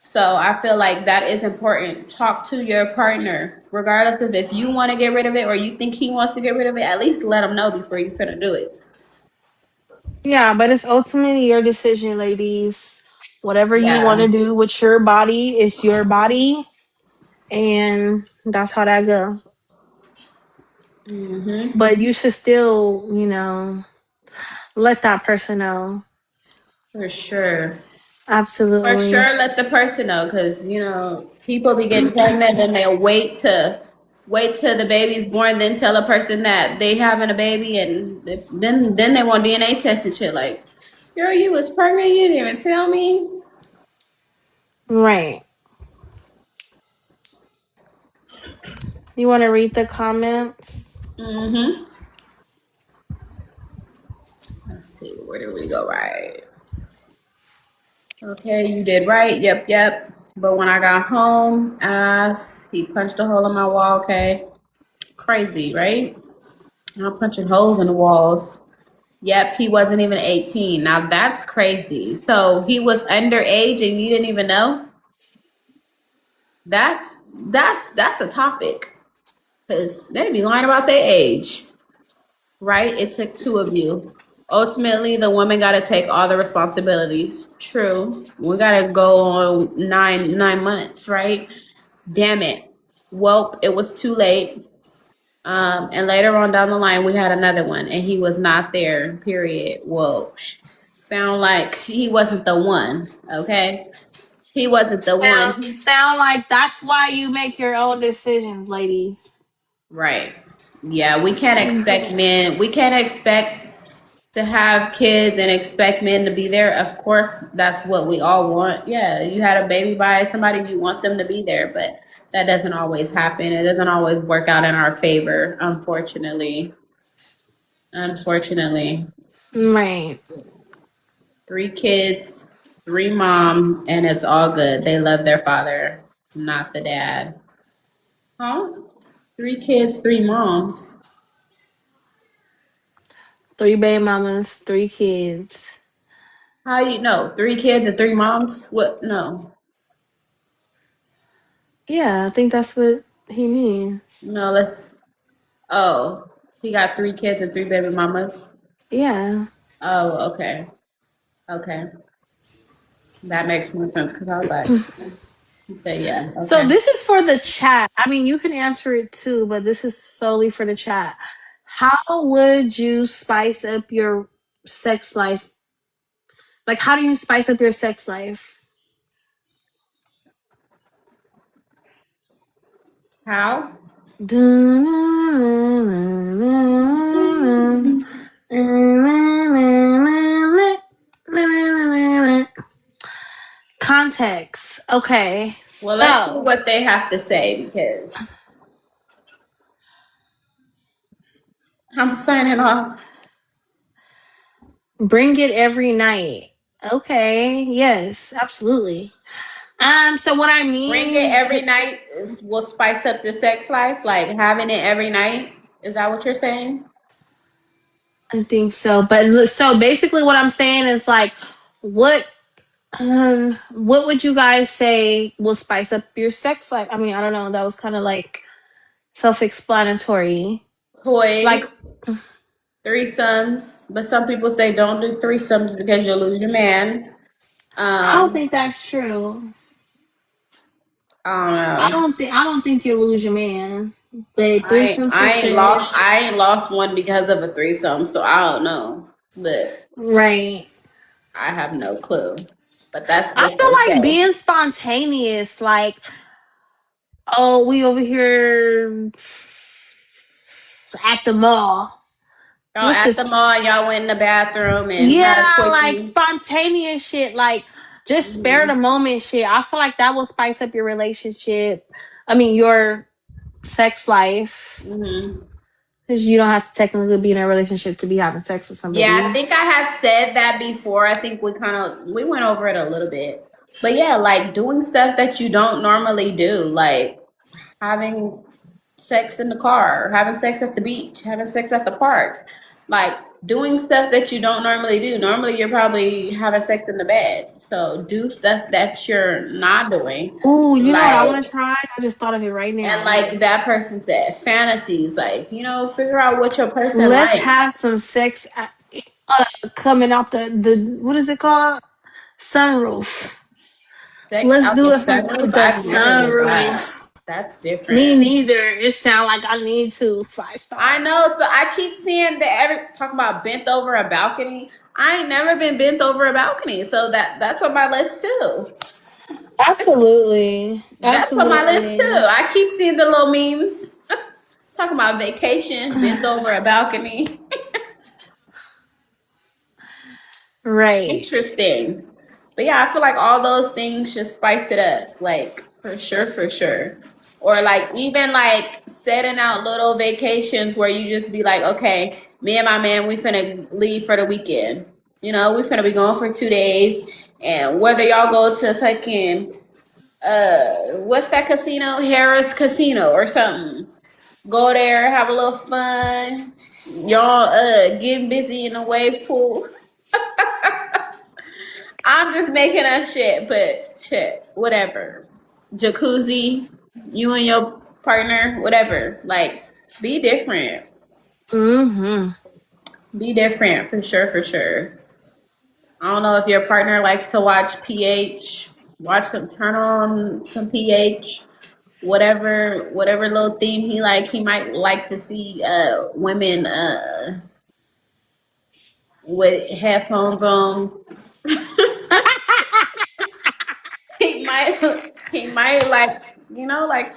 So I feel like that is important. Talk to your partner, regardless of if you want to get rid of it or you think he wants to get rid of it. At least let him know before you're gonna do it. Yeah, but it's ultimately your decision, ladies. Whatever you want Yeah. to do with your body is your body, and that's how that go. Mhm. But you should still, let that person know. For sure. For Absolutely. sure, let the person know because people be getting pregnant and they'll wait till the baby's born, then tell a person that they having a baby, and then they want DNA test and shit. Like, girl, you was pregnant, you didn't even tell me. Right. You want to read the comments? Mm-hmm. Let's see, where do we go? Right. Okay, you did right. Yep, yep. But when I got home, he punched a hole in my wall. Okay, crazy, right? I'm punching holes in the walls. Yep, he wasn't even 18. Now that's crazy. So he was underage and you didn't even know? That's a topic. Because they be lying about their age. Right? It took two of you. Ultimately, the woman gotta take all the responsibilities. True. We gotta go on nine months, right? Damn it. Well, it was too late. And later on down the line, we had another one, and he was not there. Period. Well, sound like he wasn't the one. Okay, he wasn't the one. Sound like that's why you make your own decisions, ladies. Right. Yeah, we can't expect men. We can't expect to have kids and expect men to be there. Of course, that's what we all want. Yeah, you had a baby by somebody, you want them to be there, but that doesn't always happen. It doesn't always work out in our favor, unfortunately. Unfortunately. Right. 3 kids, 3 mom, and it's all good. They love their father, not the dad. Huh? 3 kids, 3 moms. 3 baby mamas, 3 kids. How you know? 3 kids and 3 moms? What? No. Yeah, I think that's what he mean. No, let's. Oh, he got 3 kids and 3 baby mamas. Yeah. Oh, okay. Okay. That makes more sense because I was like, you say yeah. So Okay. this is for the chat. I mean, you can answer it too, but this is solely for the chat. How would you spice up your sex life? Like, how do you spice up your sex life? How? Context. Okay, Well, let's see so what they have to say because I'm signing off. bring it every night. Okay, yes, absolutely. So what I Bring it mean, every night will spice up the sex life, like having it every night. Is that what you're saying? I think so. But so basically, what I'm saying is like, what what would you guys say will spice up your sex life? I mean, I don't know. That was kind of like self-explanatory. Like, Toys, threesomes, but some people say don't do threesomes because you'll lose your man. I don't Um, think that's true. I don't know. I don't think you lose your man. But threesomes for sure. I ain't lost one because of a threesome, so I don't know. But Right. I have no clue. But that's I what they feel like say. being spontaneous, like, oh, we over here at the mall. Y'all Let's at the just, mall, y'all went in the bathroom and had a yeah, like quickie. spontaneous shit, like just spare the Hmm. moment shit. I feel like that will spice up your relationship. I mean, your sex life. Hmm. Because you don't have to technically be in a relationship to be having sex with Yeah, I somebody. think I had said that before. I think we went over it a little bit. But yeah, like doing stuff that you don't normally do, like having sex in the car, having sex at the beach, having sex at the park, like doing stuff that you don't normally do. Normally, you're probably having sex in the bed. So do stuff that you're not doing. Ooh, you know what I want Like, to try? I just thought of it right and now. like that person said, fantasies, like, figure out what your person Let's likes. have some sex coming out the what is it called? Sunroof. Sex Let's out do the it from sunroof. the I've never did that. sunroof. That's Me different. neither. It sounds like I need to 5 star. I know. So I keep seeing that talking about bent over a balcony. I ain't never been bent over a balcony, so that's on my list too. Absolutely. That's on my list too. Absolutely. I keep seeing the little memes talking about vacation, bent over a balcony. Right. Interesting. But yeah, I feel like all those things should spice it up, like for sure, for sure. Or like even like setting out little vacations where you just be like, okay, me and my man, we finna leave for the weekend. We finna be going for 2 days, and whether y'all go to fucking what's that casino? Harris Casino or something. Go there, have a little fun. Y'all getting busy in the wave pool. I'm just making up shit, but shit, whatever. Jacuzzi, you and your partner, whatever. Like, be different. Mm-hmm. Be different for sure, for sure. I don't know if your partner likes to watch PH, turn on some PH, whatever little theme he like. He might like to see women with headphones on. he might he might like like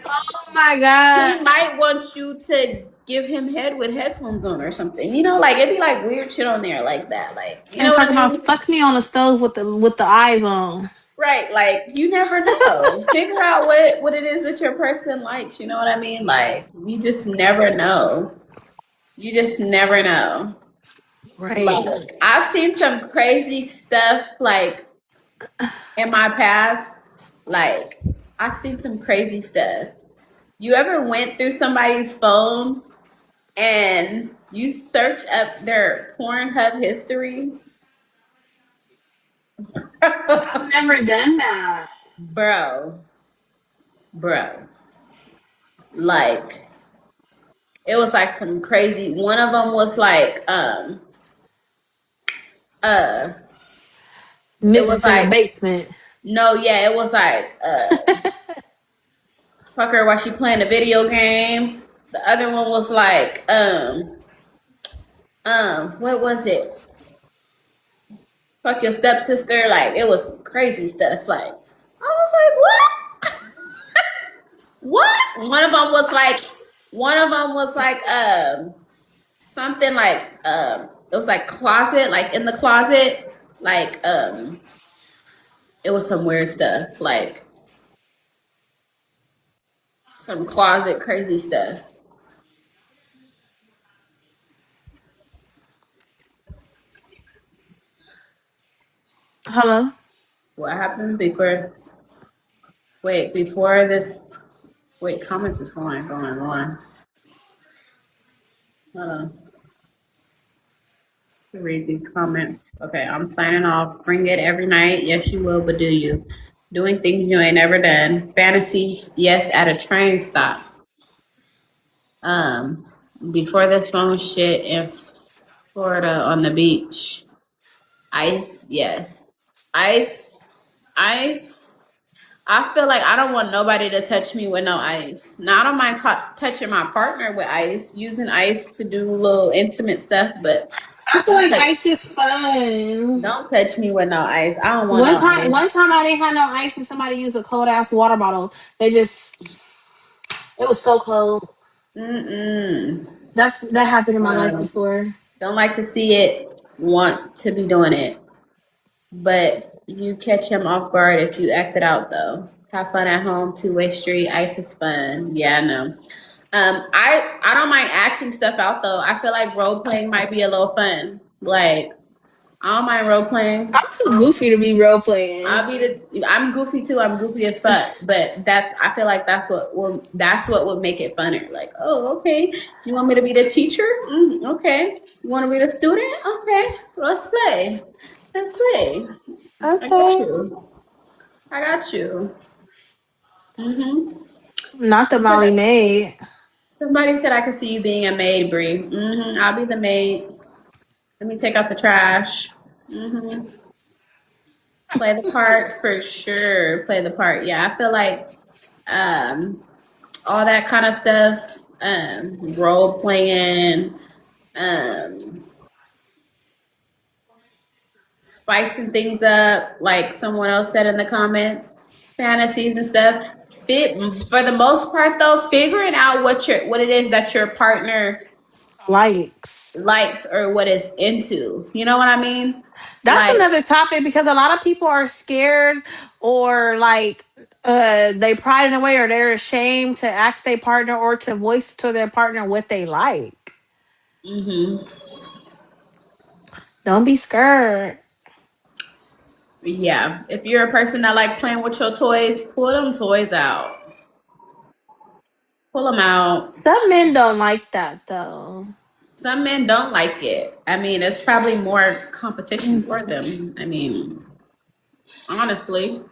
Oh my God. he might want you to give him head with headphones on or something. Like it'd be like weird shit on there like that. Like, you And know what talk I about mean? fuck me on the stove with the eyes on. Right. Like you never know. Figure out what it is that your person likes, you know what I mean? Like you just never know. You just never know. Right. Like I've seen some crazy stuff like in my past. Like I've seen some crazy stuff. You ever went through somebody's phone and you search up their Pornhub history? I've never done that. bro, bro. Like it was like some crazy. One of them was like uh it was Midgets in the like basement. no, yeah, it was like fuck her while she playing a video game. The other one was like what was it? Fuck your stepsister. Like it was some crazy stuff. Like I was like, what? What? One of them was like something like it was like closet, like in the closet, like it was some weird stuff, like some closet crazy stuff. Hello? What happened before this? Wait, comments is going. Hold on. Read these comments. Okay, I'm signing off. Bring it every night. Yes, you will, but do you? Doing things you ain't never done. Fantasies, yes, at a train stop. Um, Before this phone shit in Florida on the beach. Ice, yes. Ice, ice. I feel like I don't want nobody to touch me with no ice. Now I don't mind touching my partner with ice, using ice to do little intimate stuff, but I feel don't like touch, ice is fun. don't touch me with no ice. I don't want One no time, ice. one time I didn't have no ice and somebody used a cold ass water bottle. It was so cold. Mm-mm. That happened in my life Um, before. don't like to see it. Want to be doing it, but you catch him off guard if you act it out though. Have fun at home. Two-way street. Ice is fun. Yeah, I know. I don't mind acting stuff out though. I feel like role playing might be a little fun. Like I don't mind role playing. I'm too goofy to be role playing. I'm goofy too. I'm goofy as fuck. But I feel like that's what would make it funner. Like, oh, okay. You want me to be the teacher? Okay. You want to be the student? Okay. Let's play. Let's play. I got Okay. you. I got you. Mhm. Not the Molly maid. Somebody said I could see you being a maid, Bree. I'll be the maid. Let me take out the trash. hmm Play the part for sure. Play the part. Yeah, I feel like um, all that kind of stuff, role playing, um, spicing things up, like someone else said in the comments, fantasies and stuff. Fit for the most part though, figuring out what it is that your partner Likes. likes or what is into. You know what I mean? That's Like, another topic because a lot of people are scared or like they pride in a way or they're ashamed to ask their partner or to voice to their partner what they like. hmm Don't be scared. yeah. If you're a person that likes playing with your toys, pull them toys out. Pull them out. Some men don't like that though. Some men don't like it. I mean, it's probably more competition for them. I mean, honestly,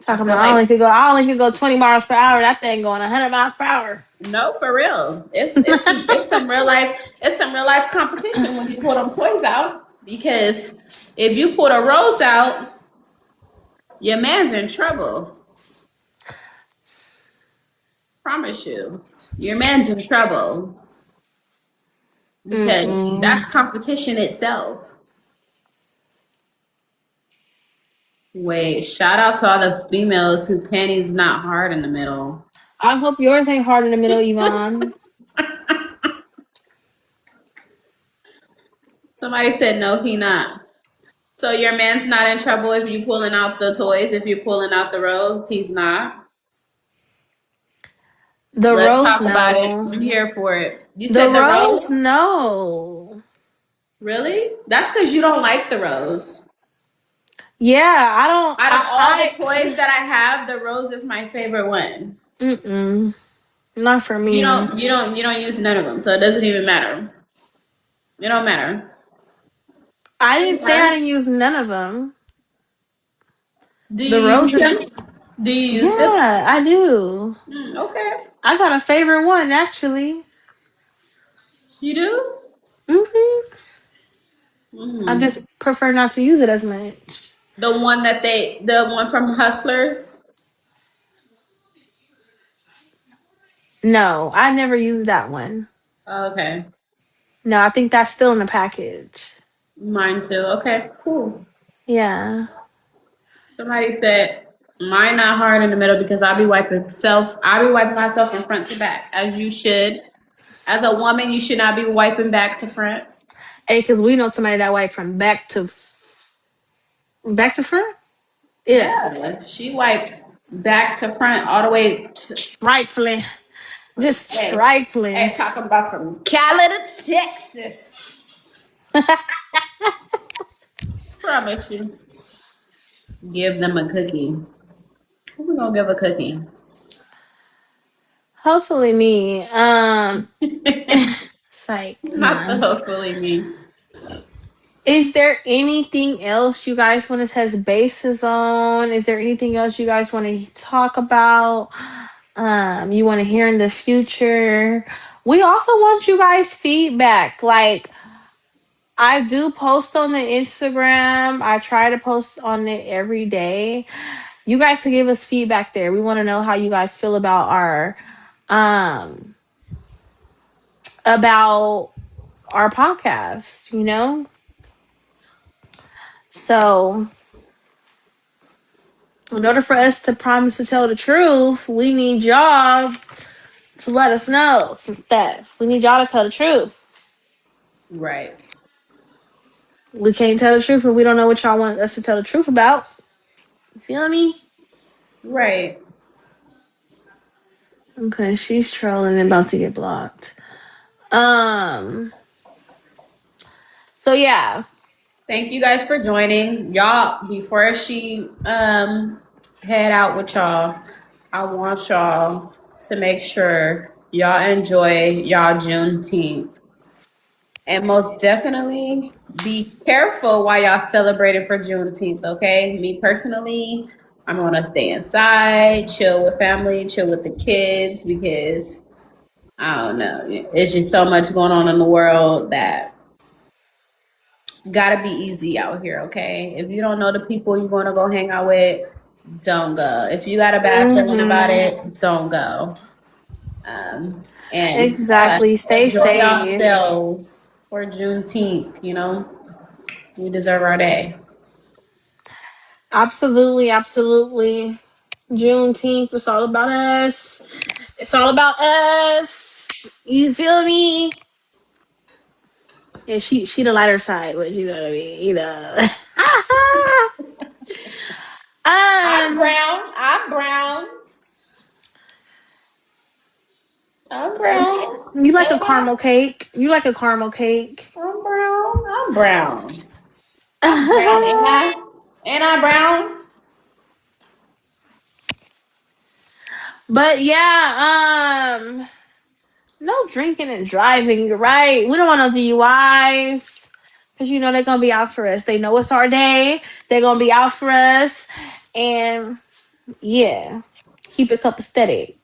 I Talking feel about like I only could go 20 miles per hour. That thing going 100 miles per hour. no, for real. It's some real life. It's some real life competition when you pull them toys out because if you pull the rose out, your man's in trouble. Promise you, your man's in trouble because Mm-mm. that's competition itself. Wait, shout out to all the females who panties not hard in the middle. I hope yours ain't hard in the middle, Yvonne. Somebody said no, he not. So your man's not in trouble if you pulling out the toys, if you're pulling out the rose, he's not. The Let's rose, talk about it. no. I'm here for it. You The said the rose, rose? no. Really? That's because you don't like the rose. Yeah, I don't. Out of all the toys I that I have, the rose is my favorite one. mm-mm, not for You me. don't you don't you don't use none of them, so it doesn't even matter. It don't matter. I didn't say I Okay. didn't use none of them. Do The you use roses, them? Do you use them? yeah, I do. Okay. I got a favorite one actually. You do? hmm I hmm just prefer not to use it as much. The one from Hustlers. No, I never used that one. Okay. No, I think that's still in the package. Mine too. Okay, cool. Yeah. Somebody said mine not hard in the middle because I'll be wiping myself from front to back, as you should. As a woman, you should not be wiping back to front. Hey, because we know somebody that wipe from back to front. Yeah, Yeah. She wipes back to front all the way to trifling, just hey, trifling. talking about from Cali to Texas. Promise you. Give them a cookie. Who we gonna give a cookie? Hopefully me. It's like Not the nah. hopefully me. Is there anything else you guys want to touch bases on? Is there anything else you guys want to talk about? You want to hear in the future? We also want you guys feedback. Like I do post on the Instagram. I try to post on it every day. You guys can give us feedback there. We want to know how you guys feel um about our podcast, you know? So in order for us to promise to tell the truth, we need y'all to let us know some stuff. We need y'all to tell the truth. Right. We can't tell the truth if we don't know what y'all want us to tell the truth about. You feel me? Right. Okay, she's trolling and about to get blocked. Um, So yeah. Thank you guys for joining. Y'all, before she head out with y'all, I want y'all to make sure y'all enjoy y'all Juneteenth. And most definitely be careful while y'all celebrating for Juneteenth, okay? Me personally, I'm gonna stay inside, chill with family, chill with the kids because I don't know. It's just so much going on in the world that gotta be easy out here, okay? If you don't know the people you wanna go hang out with, don't go. If you got a bad feeling about it, don't go. And Exactly. Stay enjoy safe. yourselves for Juneteenth, you know? We deserve our day. Absolutely, absolutely. Juneteenth, it's all about us. It's all about us. You feel me? And she the lighter side, but you know what I mean, you know. I'm um brown. I'm brown. I'm brown. you like a Ain't I? caramel cake? You like a caramel cake? I'm brown. I'm brown. I'm brown, ain't I? Ain't I brown? But yeah, no drinking and driving, right? We don't want no DUIs. Cause you know they're gonna be out for us. They know it's our day. They're gonna be out for us. And yeah, keep it copacetic.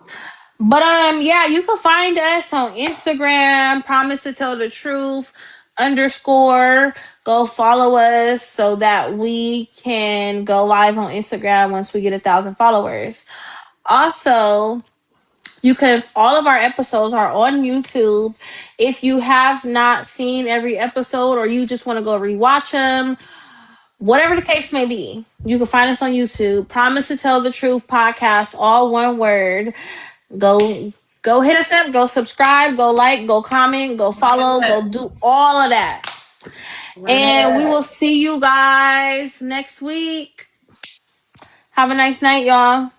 But yeah, you can find us on Instagram, promise to tell the truth underscore. Go follow us so that we can go live on Instagram once we get 1,000 followers. Also, you can, all of our episodes are on YouTube. If you have not seen every episode or you just want to go rewatch them, whatever the case may be, you can find us on YouTube. Promise to Tell the Truth podcast, all one word. Go hit us up, go subscribe, go like, go comment, go follow, go do all of that. And we will see you guys next week. Have a nice night, y'all.